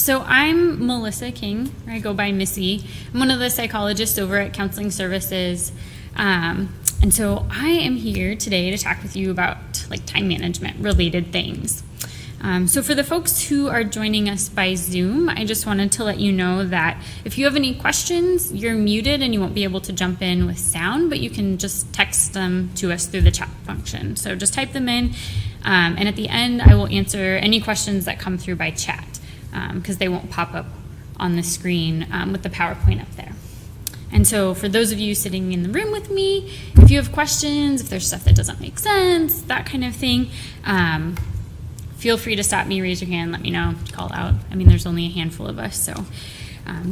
So I'm Melissa King, or I go by Missy. I'm one of the psychologists over at Counseling Services. And so I am here today to talk with you about time management related things. So for the folks who are joining us by Zoom, I just wanted to let you know that if you have any questions, you're muted and you won't be able to jump in with sound, but you can just text them to us through the chat function. So just type them in, and at the end I will answer any questions that come through by chat, because they won't pop up on the screen with the PowerPoint up there. And so for those of you sitting in the room with me, if you have questions, if there's stuff that doesn't make sense, that kind of thing, feel free to stop me, raise your hand, let me know, call out. I mean, there's only a handful of us, so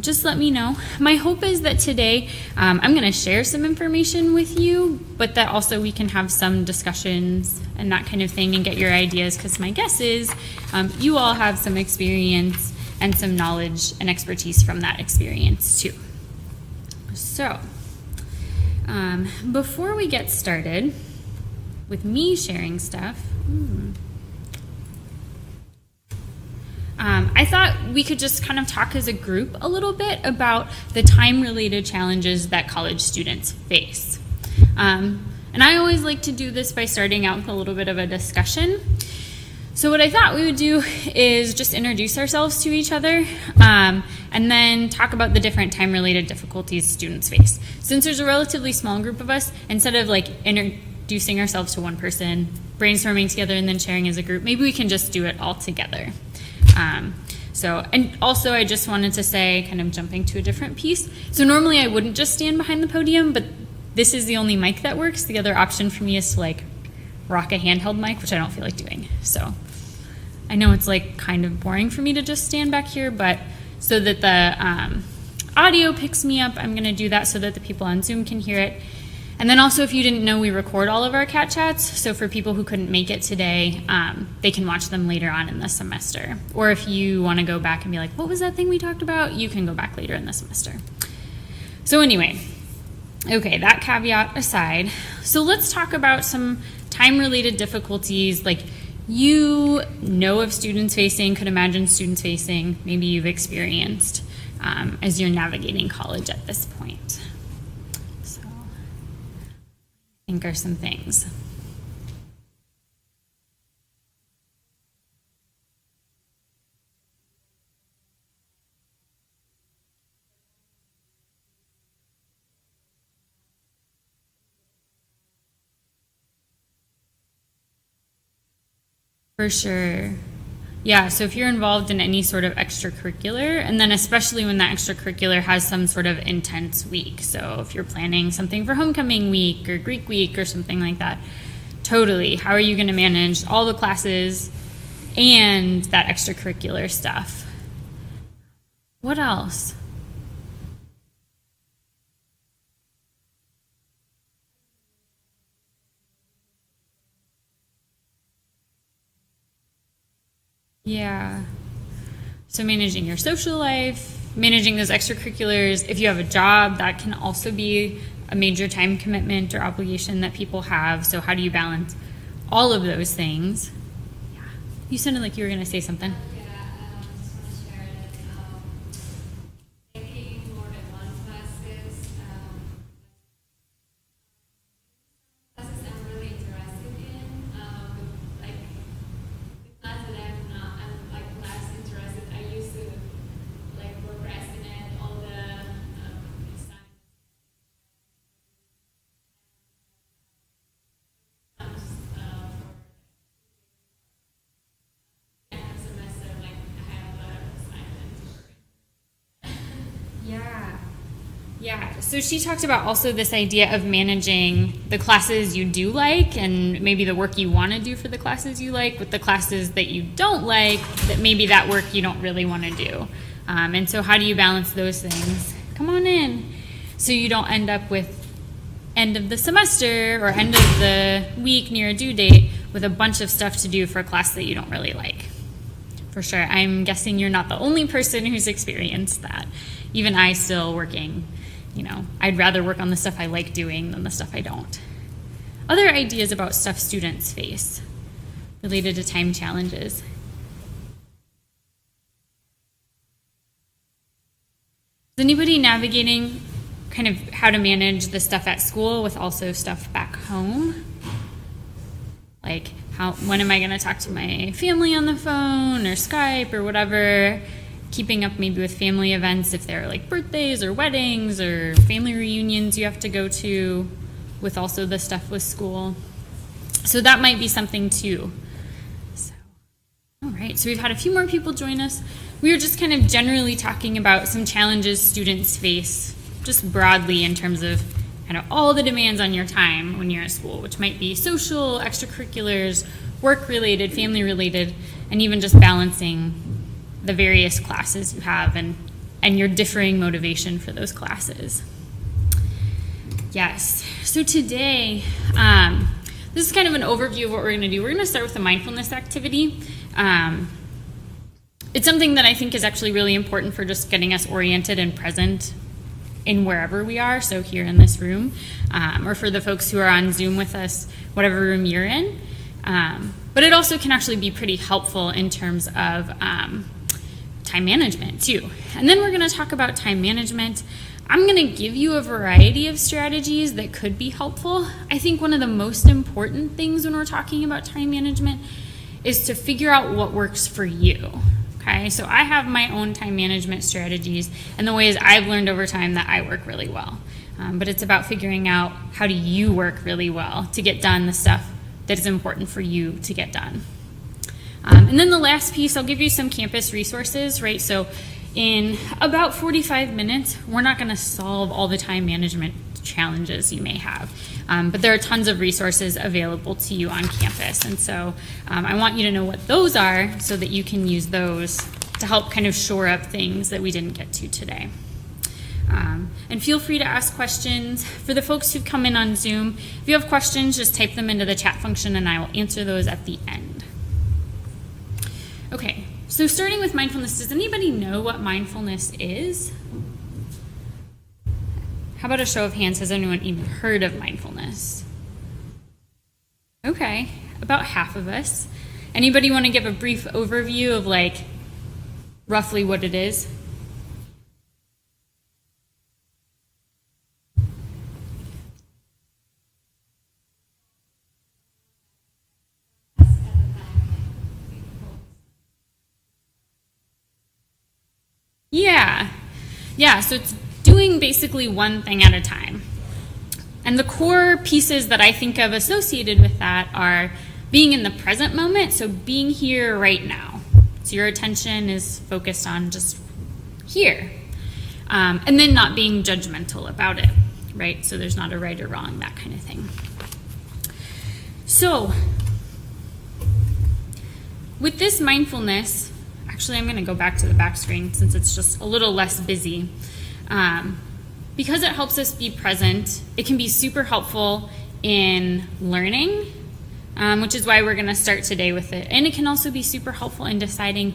just let me know. My hope is that today I'm going to share some information with you, but that also we can have some discussions and that kind of thing and get your ideas, because my guess is you all have some experience and some knowledge and expertise from that experience too. So before we get started with me sharing stuff, I thought we could just kind of talk as a group a little bit about the time-related challenges that college students face. And I always like to do this by starting out with a little bit of a discussion. So what I thought we would do is just introduce ourselves to each other, and then talk about the different time-related difficulties students face. Since there's a relatively small group of us, instead of introducing ourselves to one person, brainstorming together, and then sharing as a group, maybe we can just do it all together. And also I just wanted to say, kind of jumping to a different piece, so normally I wouldn't just stand behind the podium, but this is the only mic that works. The other option for me is to rock a handheld mic, which I don't feel like doing. So I know it's kind of boring for me to just stand back here, but so that the audio picks me up, I'm going to do that so that the people on Zoom can hear it. And then also, if you didn't know, we record all of our cat chats, so for people who couldn't make it today, they can watch them later on in the semester. Or if you want to go back and be like, what was that thing we talked about? You can go back later in the semester. So anyway, okay, that caveat aside, so let's talk about some time-related difficulties you know of students facing, could imagine students facing, maybe you've experienced as you're navigating college at this point. So I think are some things. For sure. Yeah, so if you're involved in any sort of extracurricular, and then especially when that extracurricular has some sort of intense week. So if you're planning something for homecoming week or Greek week or something like that, totally. How are you going to manage all the classes and that extracurricular stuff? What else? Yeah. So managing your social life, managing those extracurriculars. If you have a job, that can also be a major time commitment or obligation that people have. So how do you balance all of those things? Yeah. You sounded like you were going to say something. Yeah, so she talked about also this idea of managing the classes you do like and maybe the work you want to do for the classes you like with the classes that you don't like, that maybe that work you don't really want to do. And so how do you balance those things? Come on in. So you don't end up with end of the semester or end of the week near a due date with a bunch of stuff to do for a class that you don't really like. For sure, I'm guessing you're not the only person who's experienced that. Even I still working. I'd rather work on the stuff I like doing than the stuff I don't. Other ideas about stuff students face related to time challenges. anybody navigating kind of how to manage the stuff at school with also stuff back home? Like, when am I going to talk to my family on the phone or Skype or whatever? Keeping up maybe with family events if they're like birthdays or weddings or family reunions you have to go to, with also the stuff with school. So that might be something too. So, all right, so we've had a few more people join us. We were just kind of generally talking about some challenges students face just broadly in terms of kind of all the demands on your time when you're at school, which might be social, extracurriculars, work-related, family-related, and even just balancing the various classes you have and your differing motivation for those classes. Yes, so today, this is kind of an overview of what we're going to do. We're going to start with a mindfulness activity. It's something that I think is actually really important for just getting us oriented and present in wherever we are, so here in this room, or for the folks who are on Zoom with us, whatever room you're in. But it also can actually be pretty helpful in terms of time management too. And then we're going to talk about time management. I'm going to give you a variety of strategies that could be helpful. I think one of the most important things when we're talking about time management is to figure out what works for you. Okay, so I have my own time management strategies and the ways I've learned over time that I work really well. But it's about figuring out how do you work really well to get done the stuff that is important for you to get done. And then the last piece, I'll give you some campus resources, right? So in about 45 minutes, we're not going to solve all the time management challenges you may have. But there are tons of resources available to you on campus. And so I want you to know what those are so that you can use those to help kind of shore up things that we didn't get to today. And feel free to ask questions. For the folks who've come in on Zoom, if you have questions, just type them into the chat function and I will answer those at the end. Okay, so starting with mindfulness, does anybody know what mindfulness is? How about a show of hands? Has anyone even heard of mindfulness? Okay, about half of us. Anybody want to give a brief overview of like roughly what it is? Yeah, so it's doing basically one thing at a time. And the core pieces that I think of associated with that are being in the present moment, so being here right now. So your attention is focused on just here. And then not being judgmental about it, right? So there's not a right or wrong, that kind of thing. So with this mindfulness, actually I'm going to go back to the back screen since it's just a little less busy. Because it helps us be present, it can be super helpful in learning, which is why we're going to start today with it. And it can also be super helpful in deciding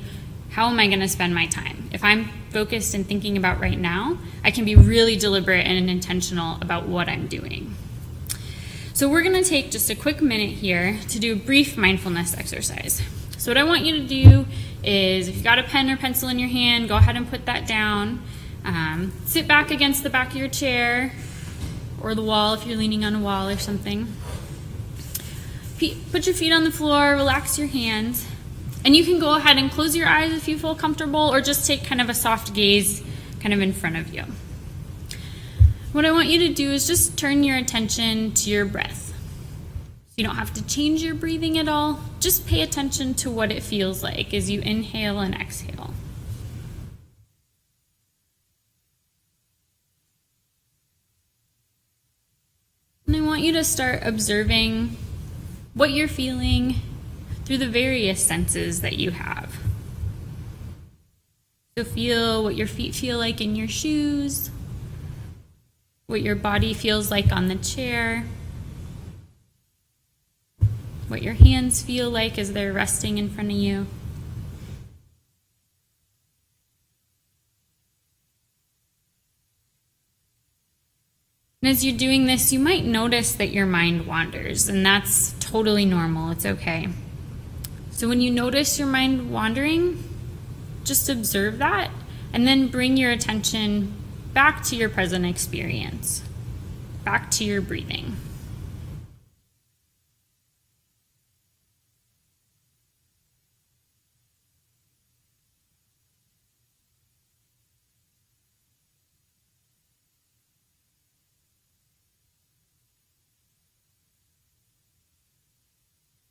how am I going to spend my time. If I'm focused and thinking about right now, I can be really deliberate and intentional about what I'm doing. So we're going to take just a quick minute here to do a brief mindfulness exercise. So what I want you to do is, if you've got a pen or pencil in your hand, go ahead and put that down. Sit back against the back of your chair or the wall if you're leaning on a wall or something. Put your feet on the floor, relax your hands, and you can go ahead and close your eyes if you feel comfortable, or just take kind of a soft gaze kind of in front of you. What I want you to do is just turn your attention to your breath. You don't have to change your breathing at all. Just pay attention to what it feels like as you inhale and exhale. And I want you to start observing what you're feeling through the various senses that you have. So feel what your feet feel like in your shoes, what your body feels like on the chair, what your hands feel like as they're resting in front of you. And as you're doing this, you might notice that your mind wanders, and that's totally normal. It's okay. So when you notice your mind wandering, just observe that, and then bring your attention back to your present experience, back to your breathing.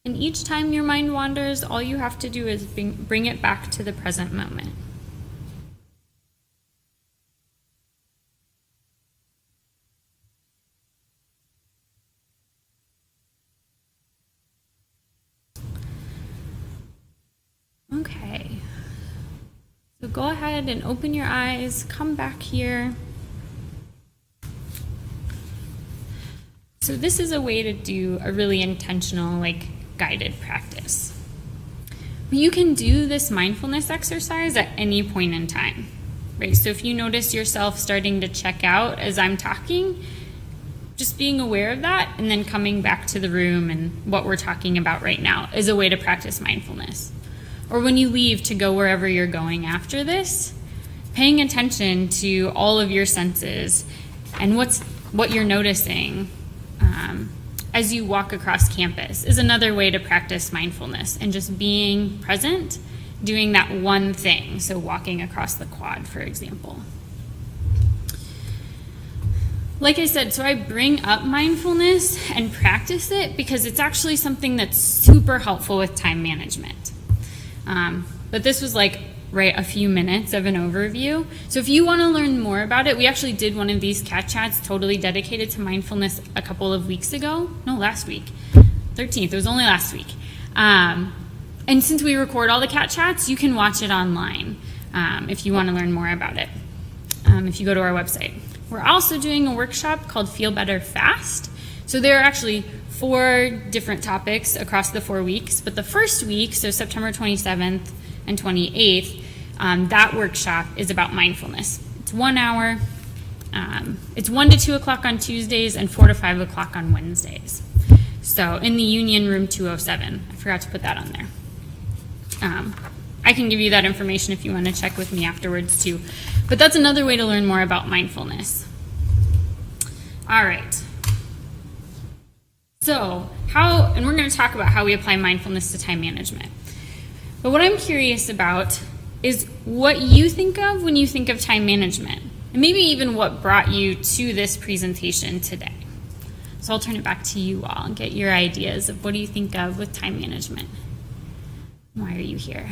And each time your mind wanders, all you have to do is bring it back to the present moment. Okay. So go ahead and open your eyes, come back here. So this is a way to do a really intentional, guided practice. But you can do this mindfulness exercise at any point in time, right? So if you notice yourself starting to check out as I'm talking, just being aware of that and then coming back to the room and what we're talking about right now is a way to practice mindfulness. Or when you leave to go wherever you're going after this, paying attention to all of your senses and what you're noticing as you walk across campus is another way to practice mindfulness and just being present, doing that one thing. So walking across the quad, for example. Like I said, so I bring up mindfulness and practice it because it's actually something that's super helpful with time management. But this was a few minutes of an overview. So if you want to learn more about it, we actually did one of these cat chats totally dedicated to mindfulness a couple of weeks ago. No, last week. 13th. It was only last week. And since we record all the cat chats, you can watch it online if you want to learn more about it, if you go to our website. We're also doing a workshop called Feel Better Fast. So there are actually 4 different topics across the 4 weeks. But the first week, so September 27th and 28th, that workshop is about mindfulness. It's 1 hour. It's 1 to 2 o'clock on Tuesdays and 4 to 5 o'clock on Wednesdays. So in the Union Room 207. I forgot to put that on there. I can give you that information if you want to check with me afterwards too. But that's another way to learn more about mindfulness. All right. So and we're going to talk about how we apply mindfulness to time management. But what I'm curious about is what you think of when you think of time management, and maybe even what brought you to this presentation today. So I'll turn it back to you all and get your ideas of what do you think of with time management. Why are you here?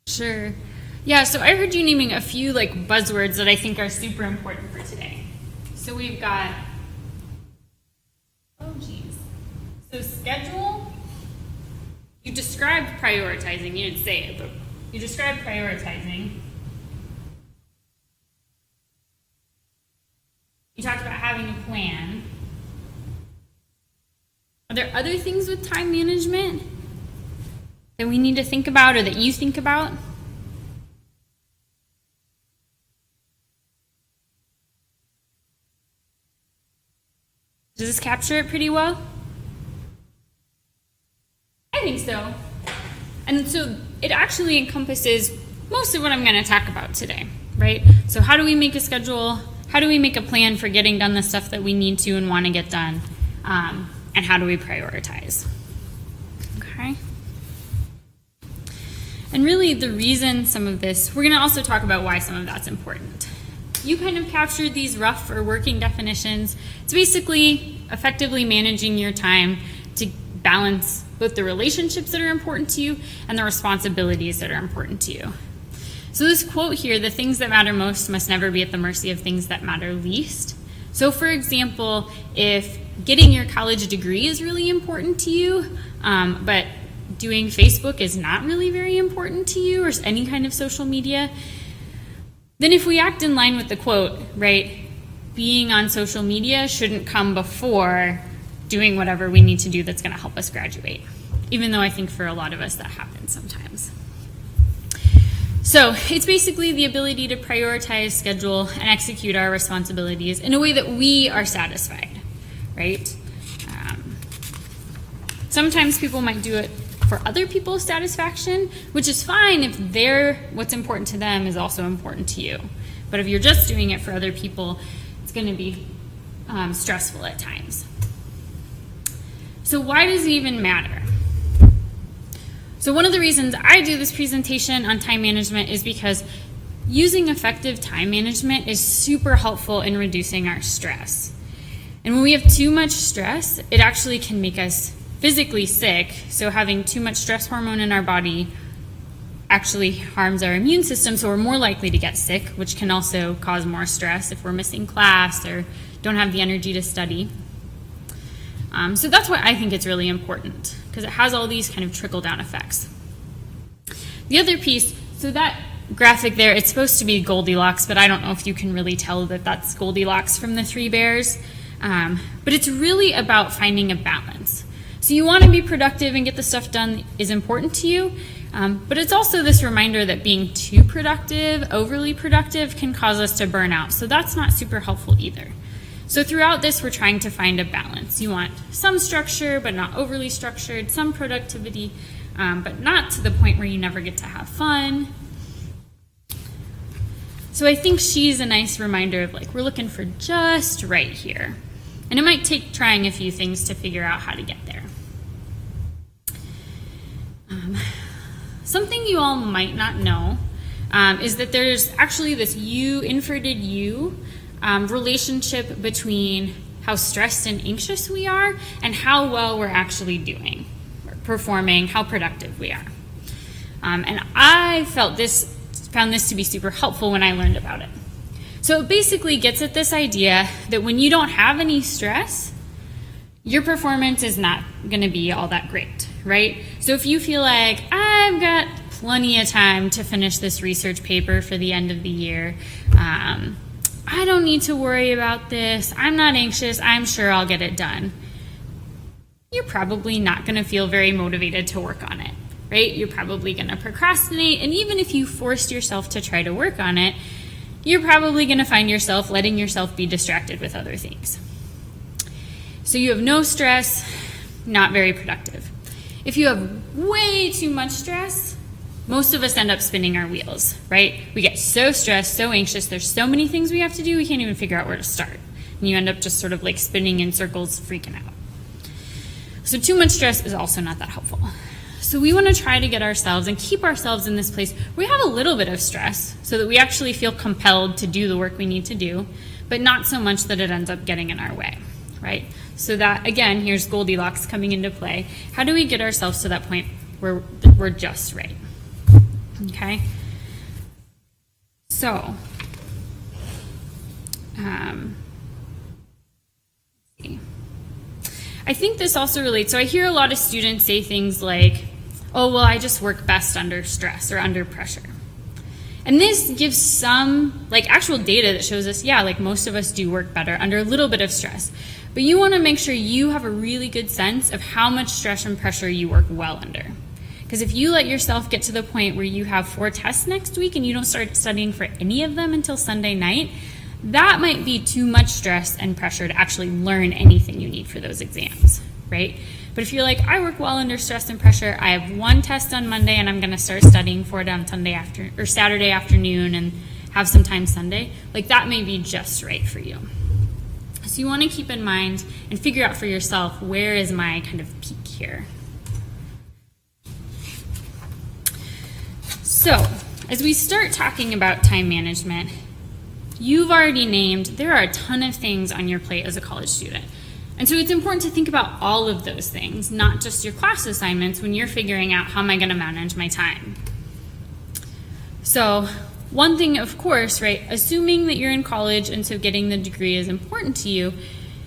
Sure. Yeah, so I heard you naming a few buzzwords that I think are super important for today. So we've got, so schedule. You described prioritizing. You didn't say it, but you described prioritizing. You talked about having a plan. Are there other things with time management that we need to think about or that you think about? Does this capture it pretty well? I think so. And so it actually encompasses most of what I'm going to talk about today, right? So how do we make a schedule? How do we make a plan for getting done the stuff that we need to and want to get done? And how do we prioritize? Okay. And really the reason some of this, we're going to also talk about why some of that's important. You kind of captured these rough or working definitions. It's basically effectively managing your time to balance both the relationships that are important to you and the responsibilities that are important to you. So this quote here, the things that matter most must never be at the mercy of things that matter least. So for example, if getting your college degree is really important to you, but doing Facebook is not really very important to you, or any kind of social media, then if we act in line with the quote, right, being on social media shouldn't come before doing whatever we need to do that's going to help us graduate, even though I think for a lot of us that happens sometimes. So it's basically the ability to prioritize, schedule, and execute our responsibilities in a way that we are satisfied, right? Sometimes people might do it for other people's satisfaction, which is fine if what's important to them is also important to you. But if you're just doing it for other people, it's going to be stressful at times. So why does it even matter? So one of the reasons I do this presentation on time management is because using effective time management is super helpful in reducing our stress. And when we have too much stress, it actually can make us physically sick. So having too much stress hormone in our body actually harms our immune system, so we're more likely to get sick, which can also cause more stress if we're missing class or don't have the energy to study. So that's why I think it's really important, because it has all these kind of trickle-down effects. The other piece, so that graphic there, it's supposed to be Goldilocks, but I don't know if you can really tell that that's Goldilocks from the Three Bears. But it's really about finding a balance. So you want to be productive and get the stuff done is important to you, but it's also this reminder that being too productive, overly productive, can cause us to burn out. So that's not super helpful either. So throughout this, we're trying to find a balance. You want some structure, but not overly structured, some productivity, but not to the point where you never get to have fun. So I think she's a nice reminder of like, we're looking for just right here. And it might take trying a few things to figure out how to get there. Something you all might not know is that there's actually this inverted U relationship between how stressed and anxious we are and how well we're actually doing, or performing, how productive we are. And I found this to be super helpful when I learned about it. So it basically gets at this idea that when you don't have any stress, your performance is not going to be all that great, right? So if you feel like, I've got plenty of time to finish this research paper for the end of the year, I don't need to worry about this, I'm not anxious, I'm sure I'll get it done, you're probably not going to feel very motivated to work on it, right? You're probably going to procrastinate, and even if you forced yourself to try to work on it, you're probably going to find yourself letting yourself be distracted with other things. So you have no stress, not very productive. If you have way too much stress, most of us end up spinning our wheels, right? We get so stressed, so anxious, there's so many things we have to do, we can't even figure out where to start. And you end up just sort of like spinning in circles, freaking out. So too much stress is also not that helpful. So we want to try to get ourselves and keep ourselves in this place where we have a little bit of stress so that we actually feel compelled to do the work we need to do, but not so much that it ends up getting in our way, right? So that, again, here's Goldilocks coming into play. How do we get ourselves to that point where we're just right? Okay? So, I think this also relates. So I hear a lot of students say things like, oh, well, I just work best under stress or under pressure. And this gives some actual data that shows us, yeah, most of us do work better under a little bit of stress. But you want to make sure you have a really good sense of how much stress and pressure you work well under. Because if you let yourself get to the point where you have 4 tests next week and you don't start studying for any of them until Sunday night, that might be too much stress and pressure to actually learn anything you need for those exams, right? But if you're like, I work well under stress and pressure, I have 1 test on Monday and I'm going to start studying for it on Saturday afternoon and have some time Sunday, that may be just right for you. So you want to keep in mind and figure out for yourself, where is my kind of peak here? So as we start talking about time management, you've already named there are a ton of things on your plate as a college student. And so it's important to think about all of those things, not just your class assignments, when you're figuring out how am I going to manage my time. So one thing, of course, right, assuming that you're in college and so getting the degree is important to you,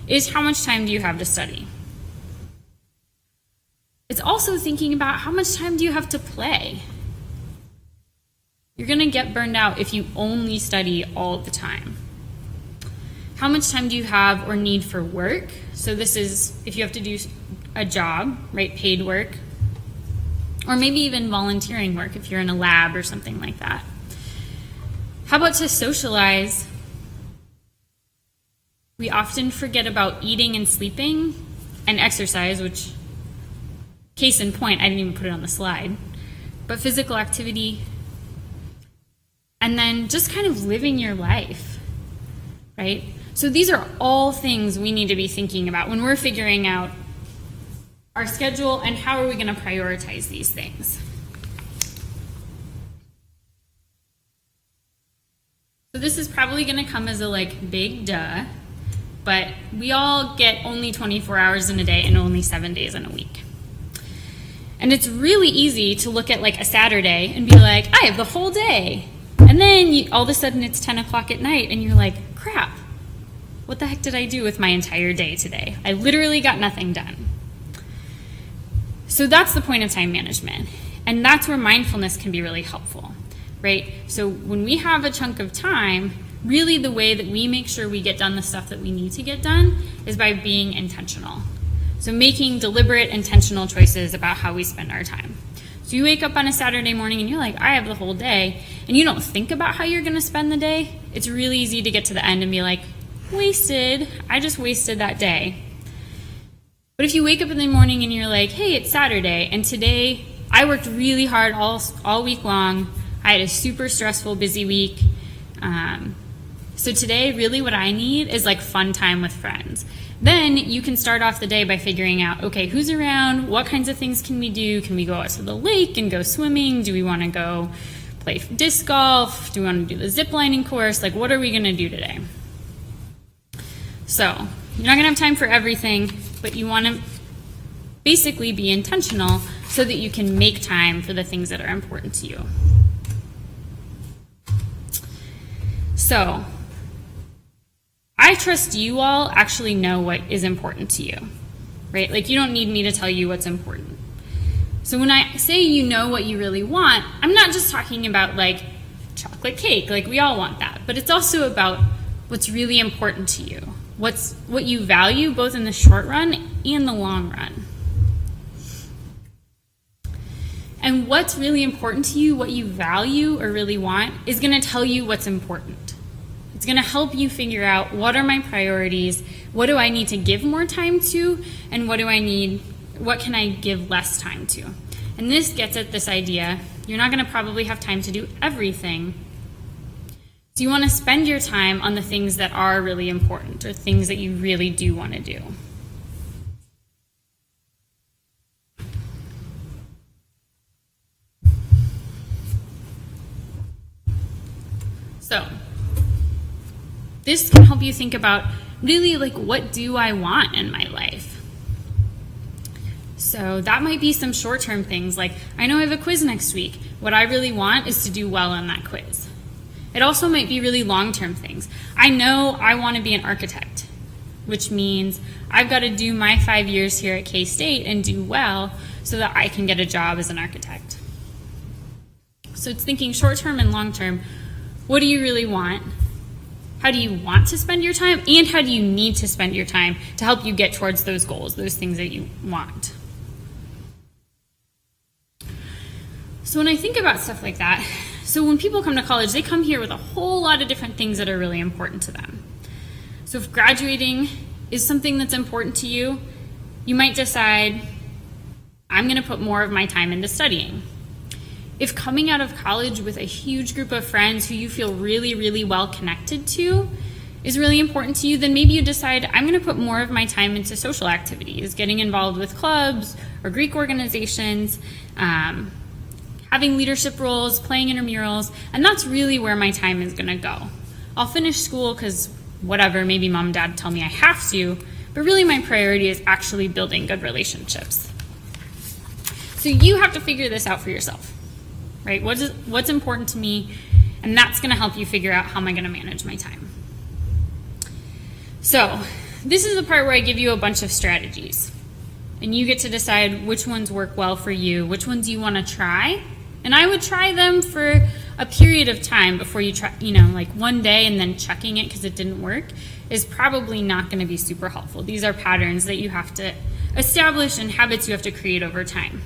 is how much time do you have to study? It's also thinking about how much time do you have to play? You're going to get burned out if you only study all the time. How much time do you have or need for work? So this is if you have to do a job, right, paid work, or maybe even volunteering work if you're in a lab or something like that. How about to socialize? We often forget about eating and sleeping and exercise, which, case in point, I didn't even put it on the slide, but physical activity, and then just kind of living your life, right? So these are all things we need to be thinking about when we're figuring out our schedule and how are we going to prioritize these things. So this is probably going to come as a big duh, but we all get only 24 hours in a day and only 7 days in a week. And it's really easy to look at a Saturday and be like, I have the whole day. And then all of a sudden it's 10 o'clock at night and you're like, crap, what the heck did I do with my entire day today? I literally got nothing done. So that's the point of time management. And that's where mindfulness can be really helpful, right? So when we have a chunk of time, really the way that we make sure we get done the stuff that we need to get done is by being intentional. So making deliberate, intentional choices about how we spend our time. So you wake up on a Saturday morning and you're like, I have the whole day, and you don't think about how you're going to spend the day. It's really easy to get to the end and be like, wasted. I just wasted that day. But if you wake up in the morning and you're like, hey, it's Saturday, and today I worked really hard all week long. I had a super stressful, busy week. So today, really what I need is fun time with friends. Then you can start off the day by figuring out, okay, who's around? What kinds of things can we do? Can we go out to the lake and go swimming? Do we want to go play disc golf? Do we want to do the zip lining course? What are we going to do today? So you're not going to have time for everything, but you want to basically be intentional so that you can make time for the things that are important to you. So I trust you all actually know what is important to you, right? You don't need me to tell you what's important. So when I say you know what you really want, I'm not just talking about chocolate cake, we all want that, but it's also about what's really important to you, what you value both in the short run and the long run. And what's really important to you, what you value or really want, is going to tell you what's important. It's going to help you figure out what are my priorities, what do I need to give more time to, and what can I give less time to. And this gets at this idea, you're not going to probably have time to do everything. So you want to spend your time on the things that are really important or things that you really do want to do. So this can help you think about really what do I want in my life? So that might be some short-term things I know I have a quiz next week. What I really want is to do well on that quiz. It also might be really long-term things. I know I want to be an architect, which means I've got to do my 5 years here at K-State and do well so that I can get a job as an architect. So it's thinking short-term and long-term. What do you really want? How do you want to spend your time? And how do you need to spend your time to help you get towards those goals, those things that you want? So when I think about stuff like that, so when people come to college, they come here with a whole lot of different things that are really important to them. So if graduating is something that's important to you, you might decide, I'm going to put more of my time into studying. If coming out of college with a huge group of friends who you feel really, really well connected to is really important to you, then maybe you decide, I'm going to put more of my time into social activities, getting involved with clubs or Greek organizations, having leadership roles, playing intramurals, and that's really where my time is going to go. I'll finish school because whatever, maybe mom and dad tell me I have to, but really my priority is actually building good relationships. So you have to figure this out for yourself. Right? What's important to me, and And that's going to help you figure out how am I going to manage my time. So this is the part where I give you a bunch of strategies. And you get to decide which ones work well for you, which ones you want to try. And I would try them for a period of time before you try, like one day and then checking it because it didn't work is probably not going to be super helpful. These are patterns that you have to establish and habits you have to create over time.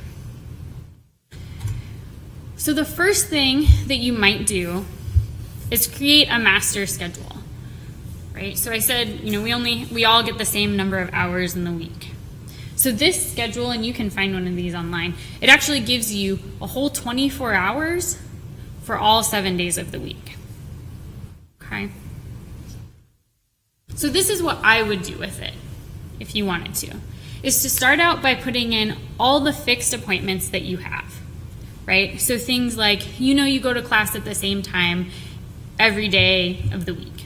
So the first thing that you might do is create a master schedule, right? So I said, we all get the same number of hours in the week. So this schedule, and you can find one of these online, it actually gives you a whole 24 hours for all 7 days of the week. Okay? So this is what I would do with it, if you wanted to, is to start out by putting in all the fixed appointments that you have, right? So things like, you go to class at the same time every day of the week.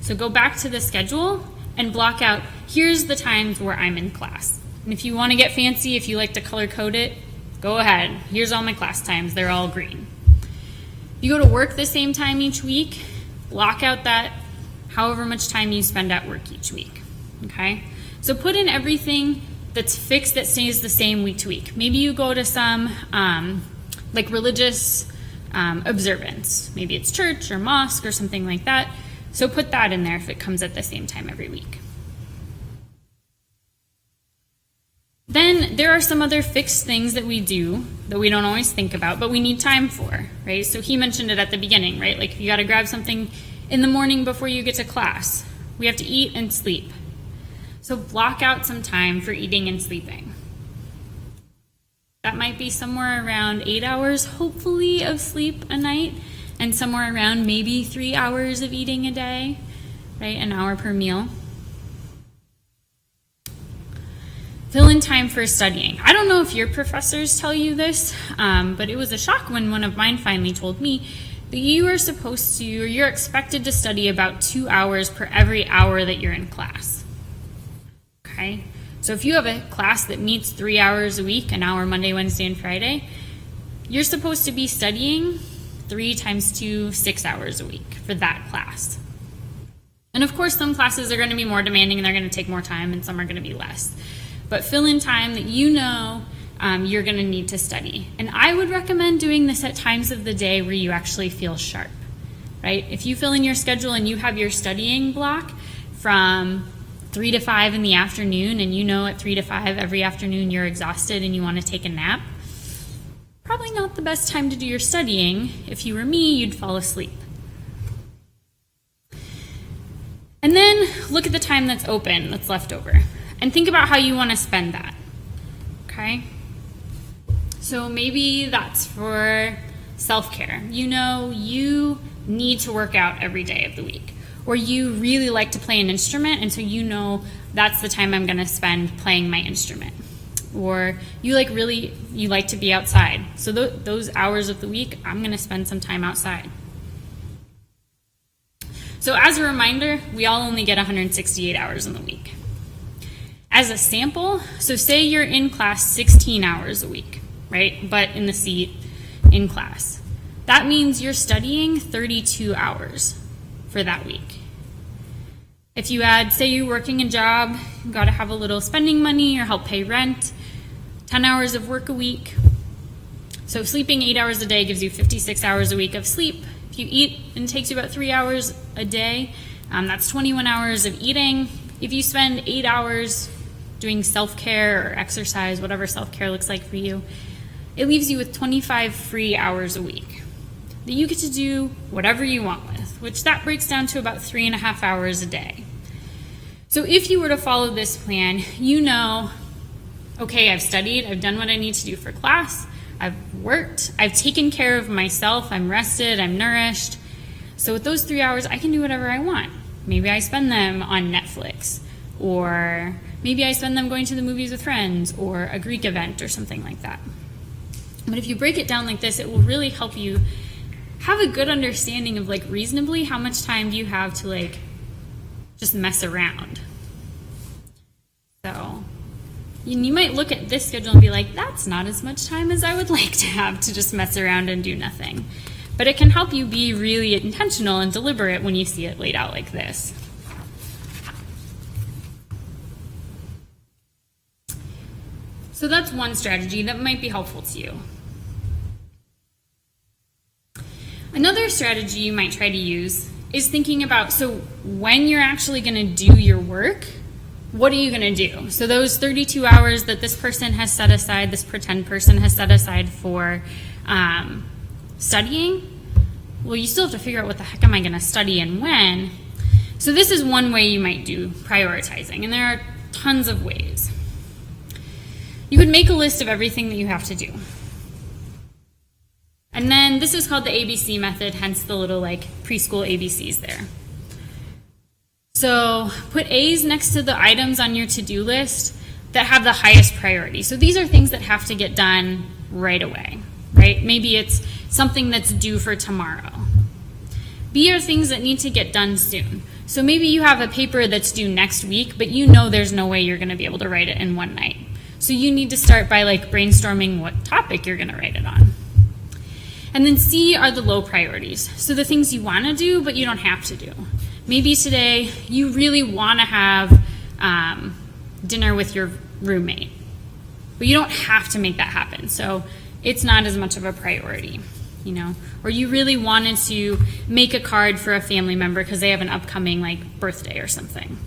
So go back to the schedule and block out, here's the times where I'm in class. And if you want to get fancy, if you like to color code it, go ahead. Here's all my class times. They're all green. You go to work the same time each week, block out that however much time you spend at work each week. Okay? So put in everything that's fixed that stays the same week to week. Maybe you go to some religious observance. Maybe it's church or mosque or something like that. So put that in there if it comes at the same time every week. Then there are some other fixed things that we do that we don't always think about, but we need time for, right? So he mentioned it at the beginning, right? Like you got to grab something in the morning before you get to class. We have to eat and sleep. So block out some time for eating and sleeping. That might be somewhere around 8 hours, hopefully, of sleep a night, and somewhere around maybe 3 hours of eating a day, right? An hour per meal. Fill in time for studying. I don't know if your professors tell you this, but it was a shock when one of mine finally told me that you're expected to study about 2 hours per every hour that you're in class. Okay? So if you have a class that meets 3 hours a week, an hour Monday, Wednesday, and Friday, you're supposed to be studying 3 times 2, 6 hours a week for that class. And of course, some classes are going to be more demanding and they're going to take more time, and some are going to be less. But fill in time that you're going to need to study. And I would recommend doing this at times of the day where you actually feel sharp, right? If you fill in your schedule and you have your studying block from 3 to 5 in the afternoon, and at 3 to 5 every afternoon you're exhausted and you want to take a nap, probably not the best time to do your studying. If you were me, you'd fall asleep. And then look at the time that's open, that's left over. And think about how you want to spend that, okay? So maybe that's for self-care. You need to work out every day of the week. Or you really like to play an instrument, and so that's the time I'm going to spend playing my instrument. Or you like to be outside. So those hours of the week, I'm going to spend some time outside. So as a reminder, we all only get 168 hours in the week. As a sample, so say you're in class 16 hours a week, right? But in the seat in class. That means you're studying 32 hours for that week. If you add, say you're working a job, you've got to have a little spending money or help pay rent, 10 hours of work a week. So sleeping 8 hours a day gives you 56 hours a week of sleep. If you eat, and it takes you about 3 hours a day, that's 21 hours of eating. If you spend 8 hours doing self-care or exercise, whatever self-care looks like for you, it leaves you with 25 free hours a week that you get to do whatever you want with, which that breaks down to about 3.5 hours a day. So if you were to follow this plan, okay, I've studied, I've done what I need to do for class, I've worked, I've taken care of myself, I'm rested, I'm nourished. So with those 3 hours, I can do whatever I want. Maybe I spend them on Netflix, or maybe I spend them going to the movies with friends, or a Greek event, or something like that. But if you break it down like this, it will really help you have a good understanding of reasonably how much time do you have to just mess around. So you might look at this schedule and be like, that's not as much time as I would like to have to just mess around and do nothing. but it can help you be really intentional and deliberate when you see it laid out like this. So that's one strategy that might be helpful to you. Another strategy you might try to use is thinking about, so when you're actually going to do your work, what are you going to do? So those 32 hours that this person has set aside, this pretend person has set aside for studying, well, you still have to figure out what the heck am I going to study and when. So this is one way you might do prioritizing, and there are tons of ways. You could make a list of everything that you have to do. And then this is called the ABC method, hence the little like preschool ABCs there. So put A's next to the items on your to-do list that have the highest priority. So these are things that have to get done right away, right? Maybe it's something that's due for tomorrow. B are things that need to get done soon. So maybe you have a paper that's due next week, but you know there's no way you're going to be able to write it in one night. So you need to start by like brainstorming what topic you're going to write it on. And then C are the low priorities. So the things you want to do, but you don't have to do. Maybe today you really want to have dinner with your roommate, but you don't have to make that happen. So it's not as much of a priority, you know. Or you really wanted to make a card for a family member because they have an upcoming like birthday or something.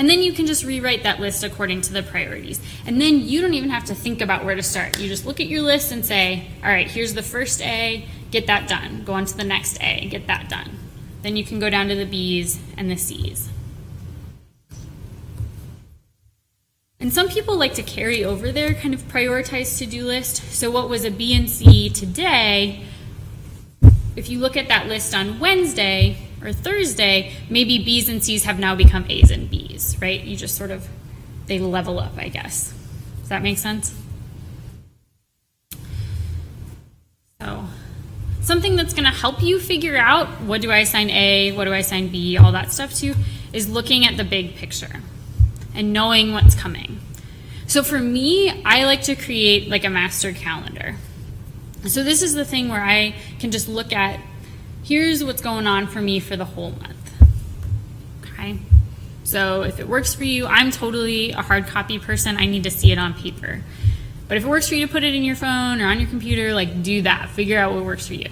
And then you can just rewrite that list according to the priorities. And then you don't even have to think about where to start. You just look at your list and say, all right, here's the first A, get that done. Go on to the next A, get that done. Then you can go down to the B's and the C's. And some people like to carry over their kind of prioritized to-do list. So what was a B and C today, if you look at that list on Wednesday or Thursday, maybe B's and C's have now become A's and B's, right? You just sort of, they level up, I guess. Does that make sense? So something that's going to help you figure out what do I assign A, what do I assign B, all that stuff to, is looking at the big picture and knowing what's coming. So for me, I like to create like a master calendar. So this is the thing where I can just look at, here's what's going on for me for the whole month, okay? So if it works for you, I'm totally a hard copy person. I need to see it on paper. But if it works for you to put it in your phone or on your computer, like do that. Figure out what works for you.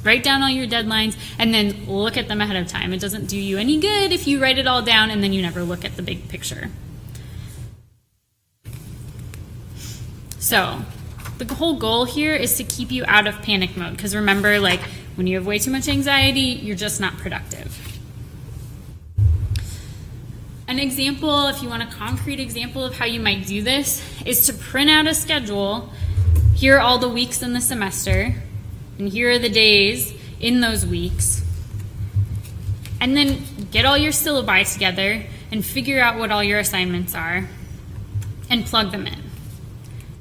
Write down all your deadlines and then look at them ahead of time. It doesn't do you any good if you write it all down and then you never look at the big picture. So the whole goal here is to keep you out of panic mode, because remember, like when you have way too much anxiety, you're just not productive. An example, if you want a concrete example of how you might do this, is to print out a schedule. Here are all the weeks in the semester, and here are the days in those weeks. And then get all your syllabi together and figure out what all your assignments are and plug them in,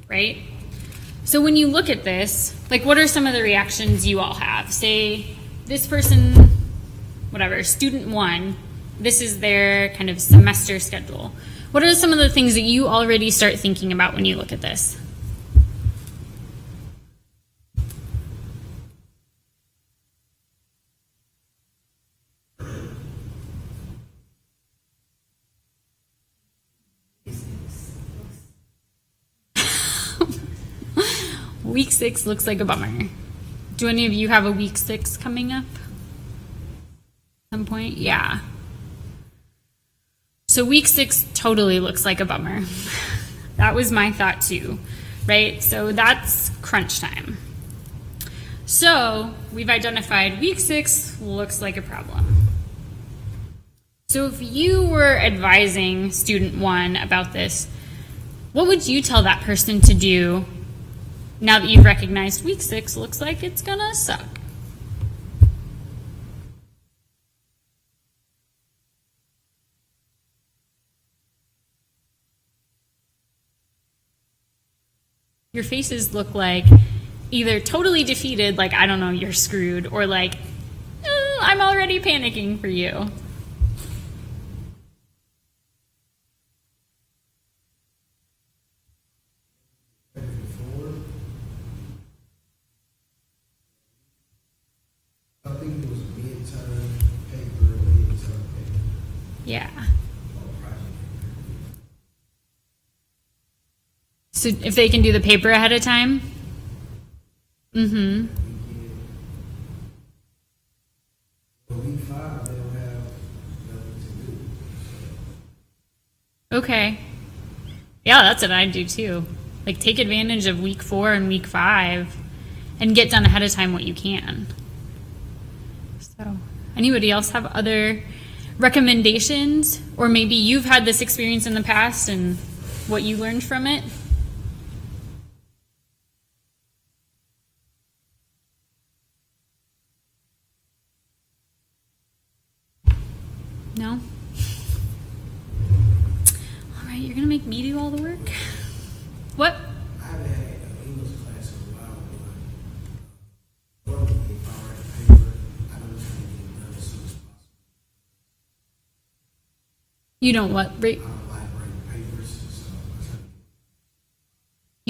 right? So when you look at this, like what are some of the reactions you all have? Say this person, whatever, student one, this is their kind of semester schedule. What are some of the things that you already start thinking about when you look at this? Week 6 looks like a bummer. Do any of you have a week 6 coming up? At some point? Yeah. So week 6 totally looks like a bummer. That was my thought too, right? So that's crunch time. So we've identified week 6 looks like a problem. So if you were advising student 1 about this, what would you tell that person to do now that you've recognized week 6 looks like it's gonna suck? Your faces look like either totally defeated, like, I don't know, you're screwed, or like, I'm already panicking for you. Yeah. So if they can do the paper ahead of time? Mm-hmm. Week 5, they don't have nothing to do. Okay. Yeah, that's what I do too. Like take advantage of week 4 and week 5 and get done ahead of time what you can. So, anybody else have other recommendations? Or maybe you've had this experience in the past and what you learned from it? No? All right, you're going to make me do all the work? What? I haven't had an English class in a while, but normally if I write a paper, I don't try to get it done as soon as possible. You don't what? I don't like writing papers, so I try to.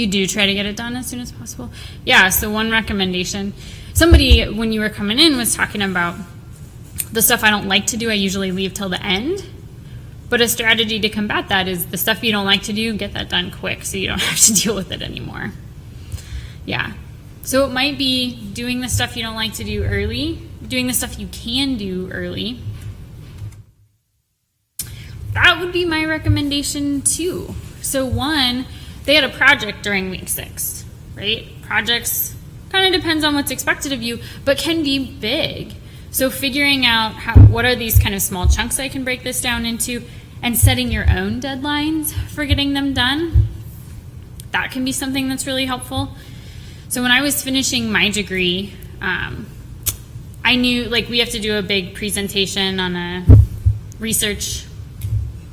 You do try to get it done as soon as possible? Yeah, so one recommendation. Somebody, when you were coming in, was talking about the stuff I don't like to do, I usually leave till the end. But a strategy to combat that is the stuff you don't like to do, get that done quick so you don't have to deal with it anymore. Yeah. So it might be doing the stuff you don't like to do early, doing the stuff you can do early. That would be my recommendation too. So one, they had a project during week 6, right? Projects kind of depends on what's expected of you, but can be big. So figuring out what are these kind of small chunks I can break this down into, and setting your own deadlines for getting them done, that can be something that's really helpful. So when I was finishing my degree, I knew like we have to do a big presentation on a research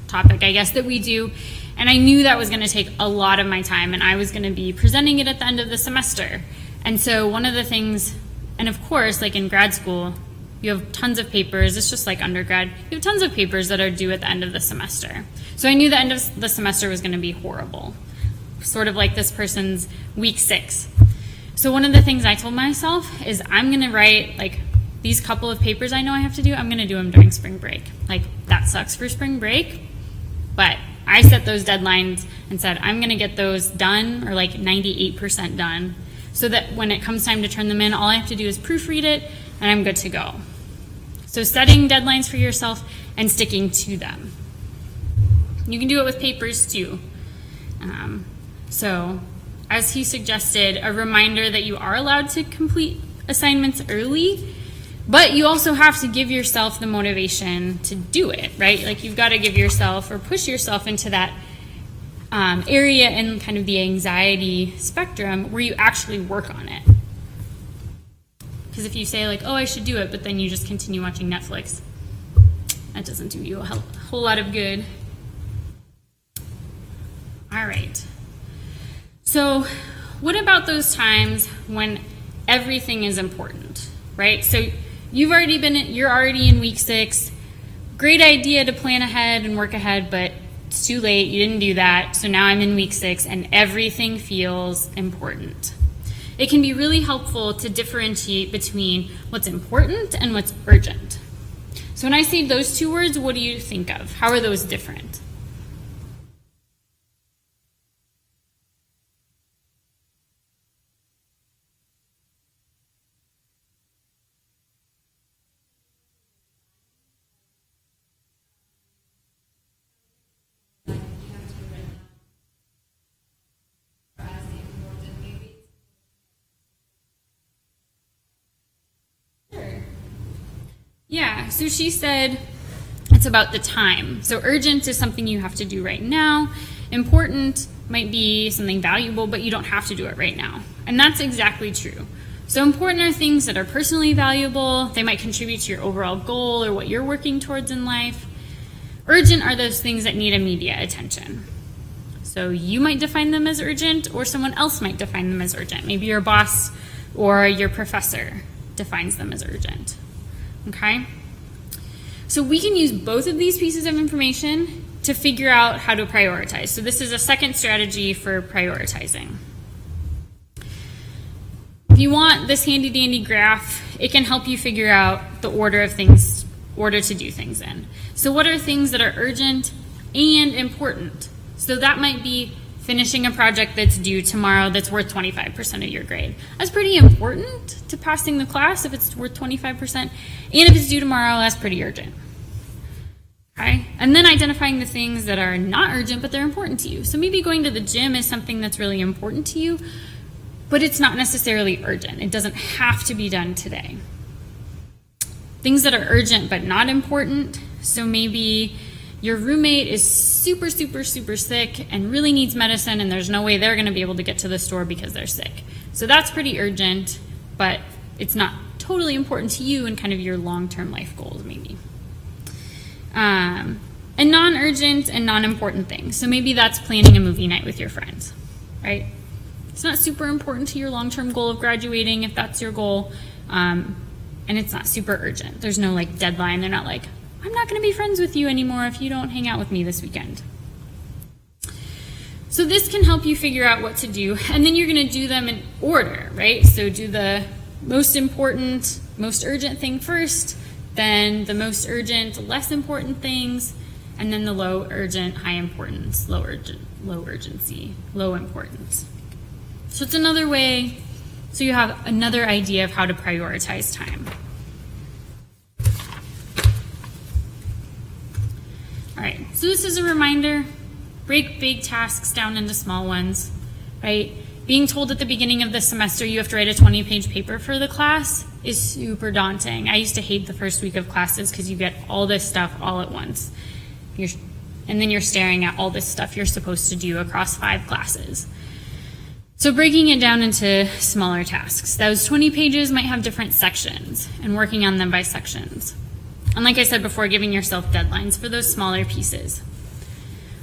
topic, I guess, that we do. And I knew that was going to take a lot of my time, and I was going to be presenting it at the end of the semester. And so one of the things, and of course, like in grad school, you have tons of papers. It's just like undergrad. You have tons of papers that are due at the end of the semester. So I knew the end of the semester was going to be horrible, sort of like this person's week 6. So one of the things I told myself is I'm going to write like these couple of papers I know I have to do. I'm going to do them during spring break. Like that sucks for spring break, but I set those deadlines and said I'm going to get those done, or like 98% done, so that when it comes time to turn them in, all I have to do is proofread it and I'm good to go. So setting deadlines for yourself and sticking to them. You can do it with papers too. So as he suggested, a reminder that you are allowed to complete assignments early, but you also have to give yourself the motivation to do it, right? Like you've got to give yourself or push yourself into that area in kind of the anxiety spectrum where you actually work on it. Because if you say like, oh, I should do it, but then you just continue watching Netflix, that doesn't do you a whole lot of good. All right. So what about those times when everything is important, right? So you're already in week 6. Great idea to plan ahead and work ahead, but it's too late. You didn't do that. So now I'm in week 6 and everything feels important. It can be really helpful to differentiate between what's important and what's urgent. So when I say those two words, what do you think of? How are those different? Yeah, so she said it's about the time. So urgent is something you have to do right now. Important might be something valuable, but you don't have to do it right now. And that's exactly true. So important are things that are personally valuable. They might contribute to your overall goal or what you're working towards in life. Urgent are those things that need immediate attention. So you might define them as urgent, or someone else might define them as urgent. Maybe your boss or your professor defines them as urgent. Okay? So we can use both of these pieces of information to figure out how to prioritize. So this is a second strategy for prioritizing. If you want this handy dandy graph, it can help you figure out the order of things order to do things in. So what are things that are urgent and important? So that might be finishing a project that's due tomorrow that's worth 25% of your grade. That's pretty important to passing the class if it's worth 25%. And if it's due tomorrow, that's pretty urgent. Okay? And then identifying the things that are not urgent, but they're important to you. So maybe going to the gym is something that's really important to you, but it's not necessarily urgent. It doesn't have to be done today. Things that are urgent but not important. So maybe your roommate is super, super, super sick and really needs medicine, and there's no way they're going to be able to get to the store because they're sick. So that's pretty urgent, but it's not totally important to you and kind of your long-term life goals, maybe. And non-urgent and non-important things. So maybe that's planning a movie night with your friends, right? It's not super important to your long-term goal of graduating if that's your goal, and it's not super urgent. There's no like deadline. They're not like, I'm not going to be friends with you anymore if you don't hang out with me this weekend. So this can help you figure out what to do, and then you're going to do them in order, right? So do the most important, most urgent thing first, then the most urgent, less important things, and then the low urgent, high importance, low urgency, low importance. So it's another way, so you have another idea of how to prioritize time. All right, so this is a reminder, break big tasks down into small ones, right? Being told at the beginning of the semester you have to write a 20-page paper for the class is super daunting. I used to hate the first week of classes because you get all this stuff all at once. And then you're staring at all this stuff you're supposed to do across 5 classes. So breaking it down into smaller tasks. Those 20 pages might have different sections and working on them by sections. And like I said before, giving yourself deadlines for those smaller pieces.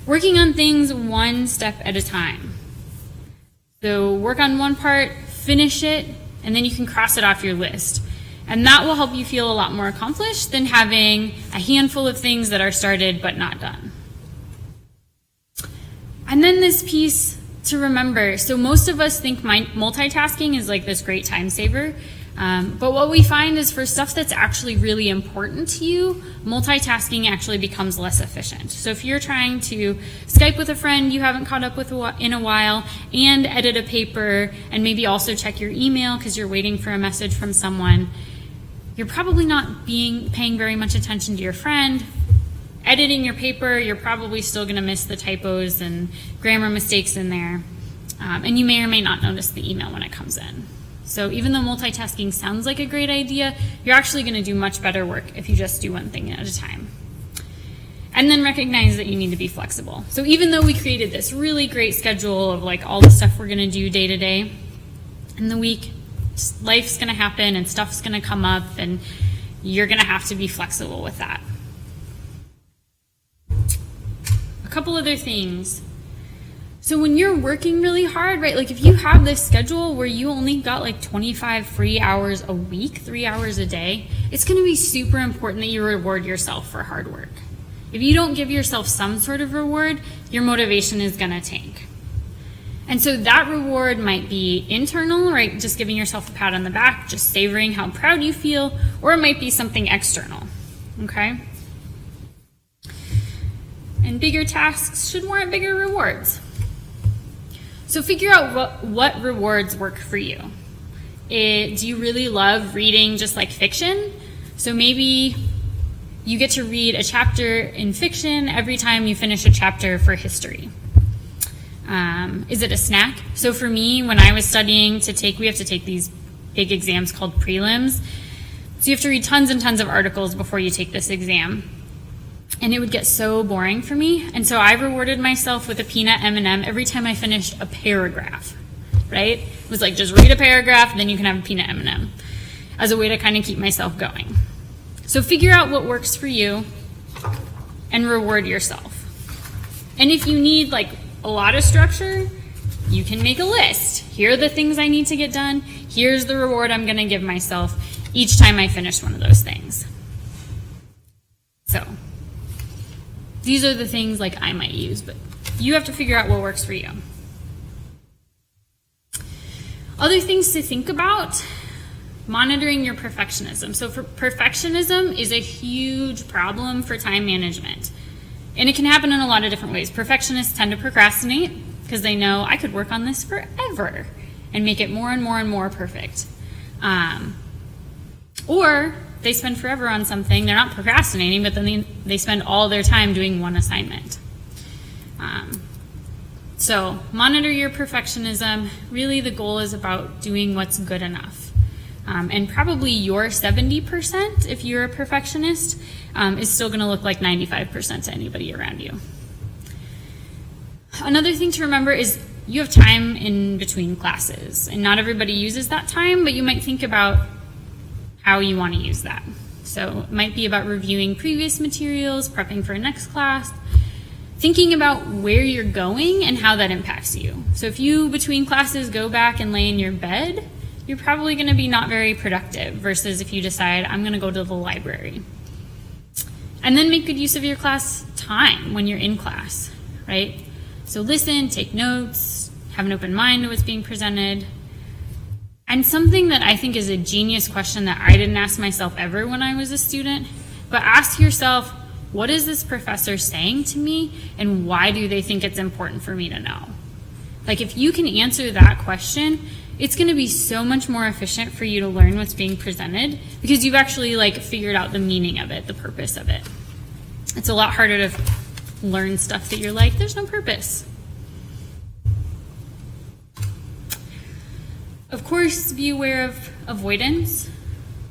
Working on things one step at a time. So work on one part, finish it, and then you can cross it off your list. And that will help you feel a lot more accomplished than having a handful of things that are started but not done. And then this piece to remember. So most of us think multitasking is like this great time saver. But what we find is for stuff that's actually really important to you, multitasking actually becomes less efficient. So if you're trying to Skype with a friend you haven't caught up with in a while and edit a paper and maybe also check your email because you're waiting for a message from someone, you're probably not paying very much attention to your friend. Editing your paper, you're probably still going to miss the typos and grammar mistakes in there. And you may or may not notice the email when it comes in. So even though multitasking sounds like a great idea, you're actually going to do much better work if you just do one thing at a time. And then recognize that you need to be flexible. So even though we created this really great schedule of like all the stuff we're going to do day to day in the week, life's going to happen and stuff's going to come up and you're going to have to be flexible with that. A couple other things. So when you're working really hard, right, like if you have this schedule where you only got like 25 free hours a week, 3 hours a day, it's going to be super important that you reward yourself for hard work. If you don't give yourself some sort of reward, your motivation is going to tank. And so that reward might be internal, right, just giving yourself a pat on the back, just savoring how proud you feel, or it might be something external, okay? And bigger tasks should warrant bigger rewards. So figure out what rewards work for you. Do you really love reading just like fiction? So maybe you get to read a chapter in fiction every time you finish a chapter for history. Is it a snack? So for me, when I was studying we have to take these big exams called prelims. So you have to read tons and tons of articles before you take this exam. And it would get so boring for me. And so I rewarded myself with a peanut M&M every time I finished a paragraph, right? It was like, just read a paragraph, then you can have a peanut M&M as a way to kind of keep myself going. So figure out what works for you and reward yourself. And if you need like a lot of structure, you can make a list. Here are the things I need to get done. Here's the reward I'm going to give myself each time I finish one of those things. So these are the things like I might use, but you have to figure out what works for you. Other things to think about monitoring your perfectionism. So perfectionism is a huge problem for time management. And it can happen in a lot of different ways. Perfectionists tend to procrastinate because they know I could work on this forever and make it more and more and more perfect. Or they spend forever on something. They're not procrastinating, but then they spend all their time doing one assignment. So monitor your perfectionism. Really, the goal is about doing what's good enough. And probably your 70%, if you're a perfectionist, is still going to look like 95% to anybody around you. Another thing to remember is you have time in between classes, and not everybody uses that time, but you might think about how you want to use that. So it might be about reviewing previous materials, prepping for next class, thinking about where you're going and how that impacts you. So if you, between classes, go back and lay in your bed, you're probably going to be not very productive versus if you decide, I'm going to go to the library. And then make good use of your class time when you're in class, right? So listen, take notes, have an open mind to what's being presented. And something that I think is a genius question that I didn't ask myself ever when I was a student, but ask yourself, what is this professor saying to me, and why do they think it's important for me to know? Like, if you can answer that question, it's going to be so much more efficient for you to learn what's being presented because you've actually figured out the meaning of it, the purpose of it. It's a lot harder to learn stuff that you're like, there's no purpose. Of course, be aware of avoidance.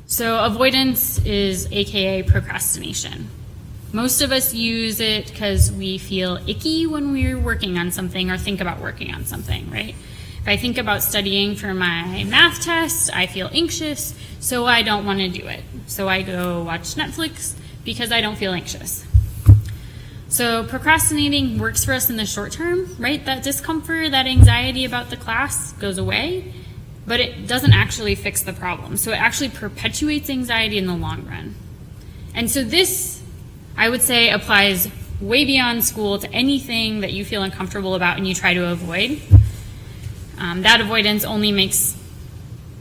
So avoidance is AKA procrastination. Most of us use it because we feel icky when we're working on something or think about working on something, right? If I think about studying for my math test, I feel anxious, so I don't want to do it. So I go watch Netflix because I don't feel anxious. So procrastinating works for us in the short term, right? That discomfort, that anxiety about the class goes away, but it doesn't actually fix the problem. So it actually perpetuates anxiety in the long run. And so this, I would say, applies way beyond school to anything that you feel uncomfortable about and you try to avoid. That avoidance only makes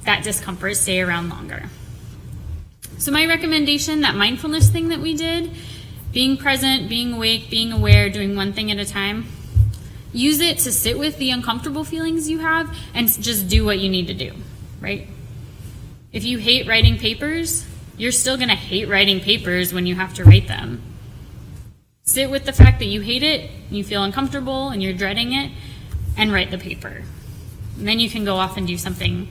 that discomfort stay around longer. So my recommendation, that mindfulness thing that we did, being present, being awake, being aware, doing one thing at a time, use it to sit with the uncomfortable feelings you have and just do what you need to do, right? If you hate writing papers, you're still going to hate writing papers when you have to write them. Sit with the fact that you hate it, you feel uncomfortable, and you're dreading it, and write the paper. And then you can go off and do something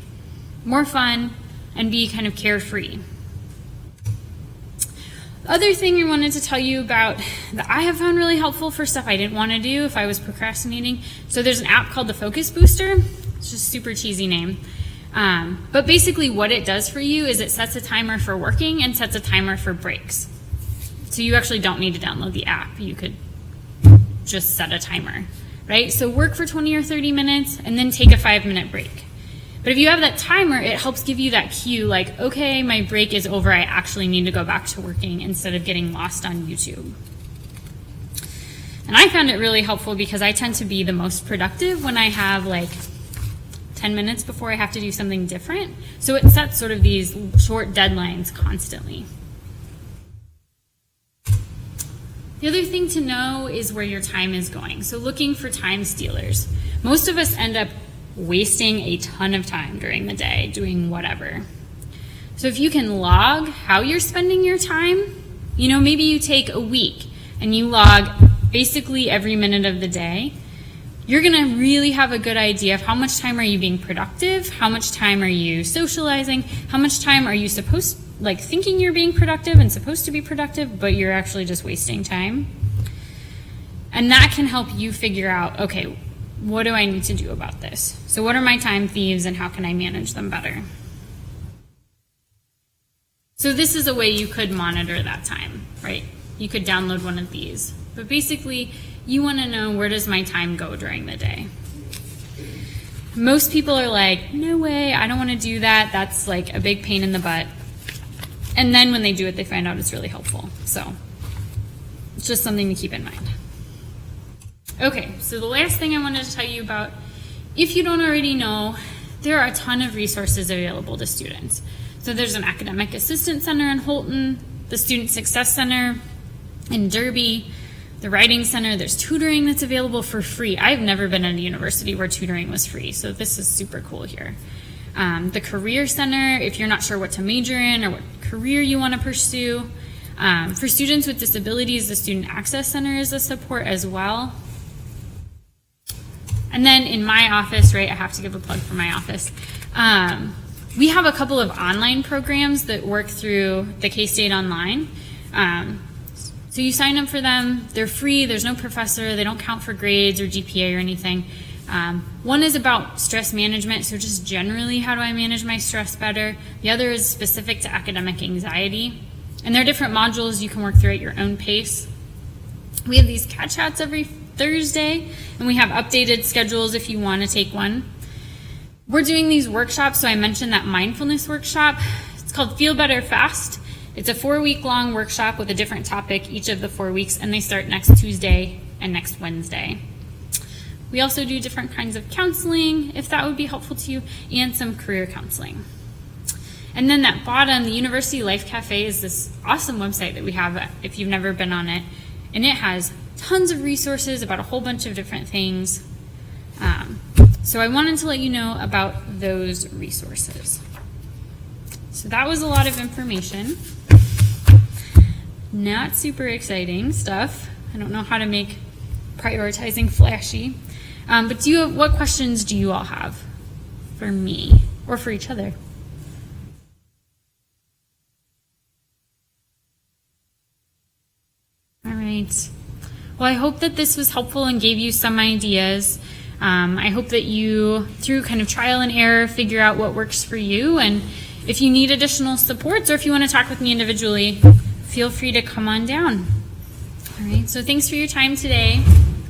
more fun and be kind of carefree. The other thing I wanted to tell you about that I have found really helpful for stuff I didn't want to do if I was procrastinating. So there's an app called the Focus Booster. It's just a super cheesy name. But basically what it does for you is it sets a timer for working and sets a timer for breaks. So you actually don't need to download the app. You could just set a timer, right? So work for 20 or 30 minutes and then take a 5-minute break. But if you have that timer, it helps give you that cue like, okay, my break is over. I actually need to go back to working instead of getting lost on YouTube. And I found it really helpful because I tend to be the most productive when I have 10 minutes before I have to do something different. So it sets sort of these short deadlines constantly. The other thing to know is where your time is going. So looking for time stealers. Most of us end up wasting a ton of time during the day doing whatever. So if you can log how you're spending your time, maybe you take a week and you log basically every minute of the day, you're going to really have a good idea of how much time are you being productive, how much time are you socializing, how much time are you thinking you're being productive and supposed to be productive, but you're actually just wasting time. And that can help you figure out, okay, what do I need to do about this? So what are my time thieves and how can I manage them better? So this is a way you could monitor that time, right? You could download one of these. But basically, you want to know, where does my time go during the day? Most people are like, no way, I don't want to do that. That's a big pain in the butt. And then when they do it, they find out it's really helpful. So it's just something to keep in mind. Okay, so the last thing I wanted to tell you about, if you don't already know, there are a ton of resources available to students. So there's an Academic Assistance Center in Holton, the Student Success Center in Derby, the Writing Center. There's tutoring that's available for free. I've never been at a university where tutoring was free, so this is super cool here. The Career Center, if you're not sure what to major in or what career you want to pursue. For students with disabilities, the Student Access Center is a support as well. And then in my office, right, I have to give a plug for my office. We have a couple of online programs that work through the K-State Online. So you sign up for them, they're free, there's no professor, they don't count for grades or GPA or anything. One is about stress management, so just generally how do I manage my stress better. The other is specific to academic anxiety. And there are different modules you can work through at your own pace. We have these cat chats every Thursday, and we have updated schedules if you want to take one. We're doing these workshops, so I mentioned that mindfulness workshop. It's called Feel Better Fast. It's a 4-week-long workshop with a different topic each of the 4 weeks, and they start next Tuesday and next Wednesday. We also do different kinds of counseling, if that would be helpful to you, and some career counseling. And then that bottom, the University Life Cafe, is this awesome website that we have if you've never been on it. And it has tons of resources about a whole bunch of different things. So I wanted to let you know about those resources. So that was a lot of information. Not super exciting stuff. I don't know how to make prioritizing flashy. But what questions do you all have for me or for each other? All right. Well, I hope that this was helpful and gave you some ideas. I hope that you, through kind of trial and error, figure out what works for you. And if you need additional supports or if you want to talk with me individually, feel free to come on down. All right. So thanks for your time today.